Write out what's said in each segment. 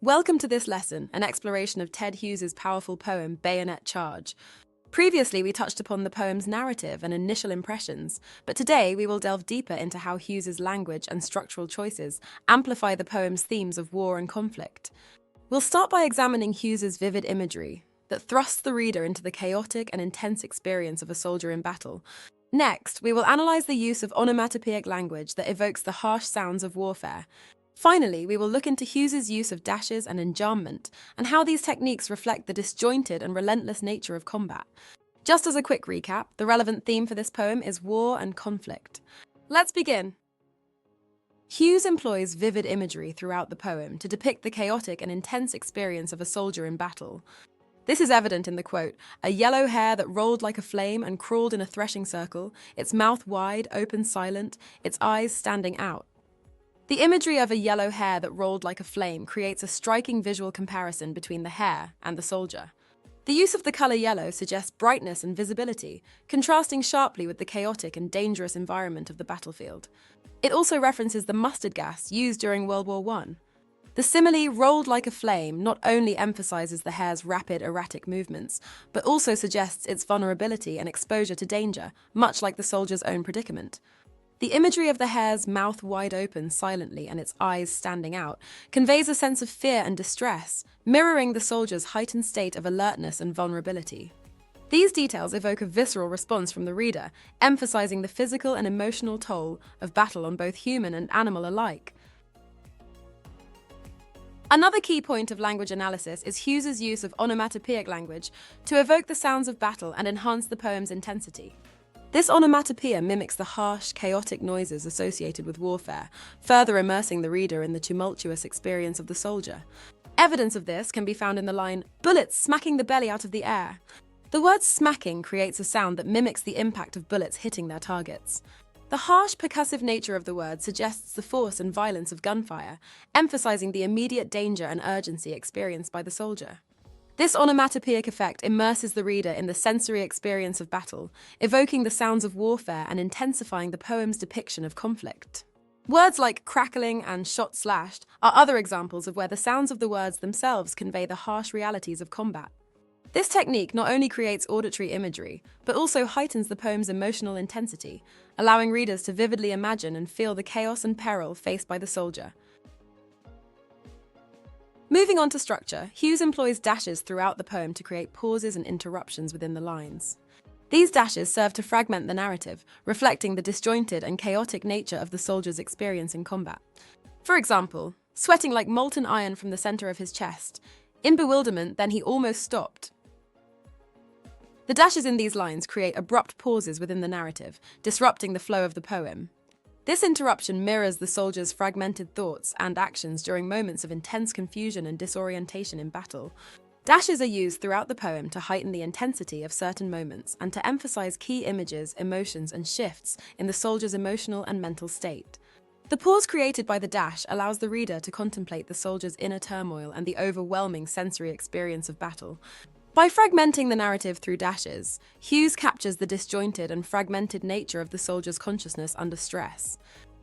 Welcome to this lesson, an exploration of Ted Hughes's powerful poem, Bayonet Charge. Previously, we touched upon the poem's narrative and initial impressions, but today we will delve deeper into how Hughes's language and structural choices amplify the poem's themes of war and conflict. We'll start by examining Hughes's vivid imagery that thrusts the reader into the chaotic and intense experience of a soldier in battle. Next, we will analyze the use of onomatopoeic language that evokes the harsh sounds of warfare. Finally, we will look into Hughes's use of dashes and enjambment and how these techniques reflect the disjointed and relentless nature of combat. Just as a quick recap, the relevant theme for this poem is war and conflict. Let's begin. Hughes employs vivid imagery throughout the poem to depict the chaotic and intense experience of a soldier in battle. This is evident in the quote, "A yellow hare that rolled like a flame and crawled in a threshing circle, its mouth wide, open, silent, its eyes standing out." The imagery of a yellow hare that rolled like a flame creates a striking visual comparison between the hare and the soldier. The use of the color yellow suggests brightness and visibility, contrasting sharply with the chaotic and dangerous environment of the battlefield. It also references the mustard gas used during World War I. The simile, rolled like a flame, not only emphasizes the hare's rapid, erratic movements, but also suggests its vulnerability and exposure to danger, much like the soldier's own predicament. The imagery of the hare's mouth wide open silently and its eyes standing out conveys a sense of fear and distress, mirroring the soldier's heightened state of alertness and vulnerability. These details evoke a visceral response from the reader, emphasizing the physical and emotional toll of battle on both human and animal alike. Another key point of language analysis is Hughes's use of onomatopoeic language to evoke the sounds of battle and enhance the poem's intensity. This onomatopoeia mimics the harsh, chaotic noises associated with warfare, further immersing the reader in the tumultuous experience of the soldier. Evidence of this can be found in the line, "Bullets smacking the belly out of the air." The word smacking creates a sound that mimics the impact of bullets hitting their targets. The harsh, percussive nature of the word suggests the force and violence of gunfire, emphasizing the immediate danger and urgency experienced by the soldier. This onomatopoeic effect immerses the reader in the sensory experience of battle, evoking the sounds of warfare and intensifying the poem's depiction of conflict. Words like crackling and shot slashed are other examples of where the sounds of the words themselves convey the harsh realities of combat. This technique not only creates auditory imagery, but also heightens the poem's emotional intensity, allowing readers to vividly imagine and feel the chaos and peril faced by the soldier. Moving on to structure, Hughes employs dashes throughout the poem to create pauses and interruptions within the lines. These dashes serve to fragment the narrative, reflecting the disjointed and chaotic nature of the soldier's experience in combat. For example, sweating like molten iron from the center of his chest. In bewilderment, then he almost stopped. The dashes in these lines create abrupt pauses within the narrative, disrupting the flow of the poem. This interruption mirrors the soldier's fragmented thoughts and actions during moments of intense confusion and disorientation in battle. Dashes are used throughout the poem to heighten the intensity of certain moments and to emphasize key images, emotions, and shifts in the soldier's emotional and mental state. The pause created by the dash allows the reader to contemplate the soldier's inner turmoil and the overwhelming sensory experience of battle. By fragmenting the narrative through dashes, Hughes captures the disjointed and fragmented nature of the soldier's consciousness under stress.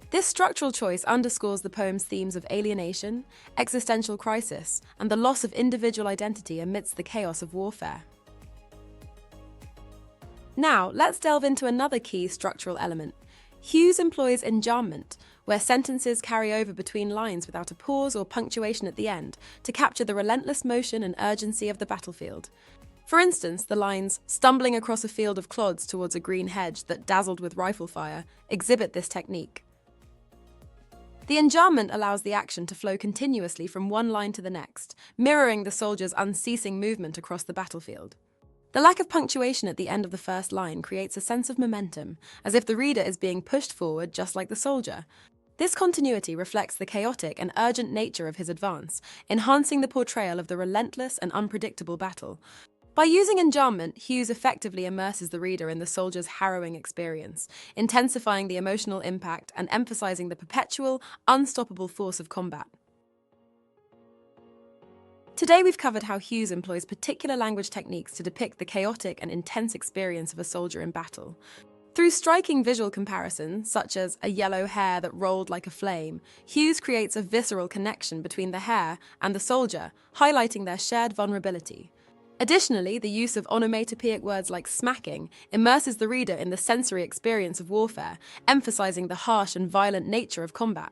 This structural choice underscores the poem's themes of alienation, existential crisis, and the loss of individual identity amidst the chaos of warfare. Now, let's delve into another key structural element. Hughes employs enjambment, where sentences carry over between lines without a pause or punctuation at the end, to capture the relentless motion and urgency of the battlefield. For instance, the lines, "stumbling across a field of clods towards a green hedge that dazzled with rifle fire," exhibit this technique. The enjambment allows the action to flow continuously from one line to the next, mirroring the soldier's unceasing movement across the battlefield. The lack of punctuation at the end of the first line creates a sense of momentum, as if the reader is being pushed forward just like the soldier. This continuity reflects the chaotic and urgent nature of his advance, enhancing the portrayal of the relentless and unpredictable battle. By using enjambment, Hughes effectively immerses the reader in the soldier's harrowing experience, intensifying the emotional impact and emphasizing the perpetual, unstoppable force of combat. Today we've covered how Hughes employs particular language techniques to depict the chaotic and intense experience of a soldier in battle. Through striking visual comparisons, such as a yellow hare that rolled like a flame, Hughes creates a visceral connection between the hare and the soldier, highlighting their shared vulnerability. Additionally, the use of onomatopoeic words like smacking immerses the reader in the sensory experience of warfare, emphasizing the harsh and violent nature of combat.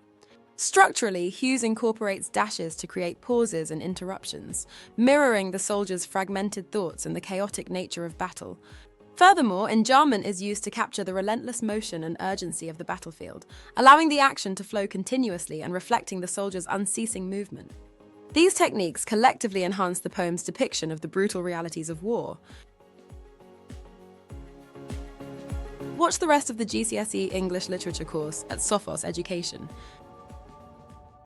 Structurally, Hughes incorporates dashes to create pauses and interruptions, mirroring the soldier's fragmented thoughts and the chaotic nature of battle. Furthermore, enjambment is used to capture the relentless motion and urgency of the battlefield, allowing the action to flow continuously and reflecting the soldier's unceasing movement. These techniques collectively enhance the poem's depiction of the brutal realities of war. Watch the rest of the GCSE English Literature course at Sophos Education.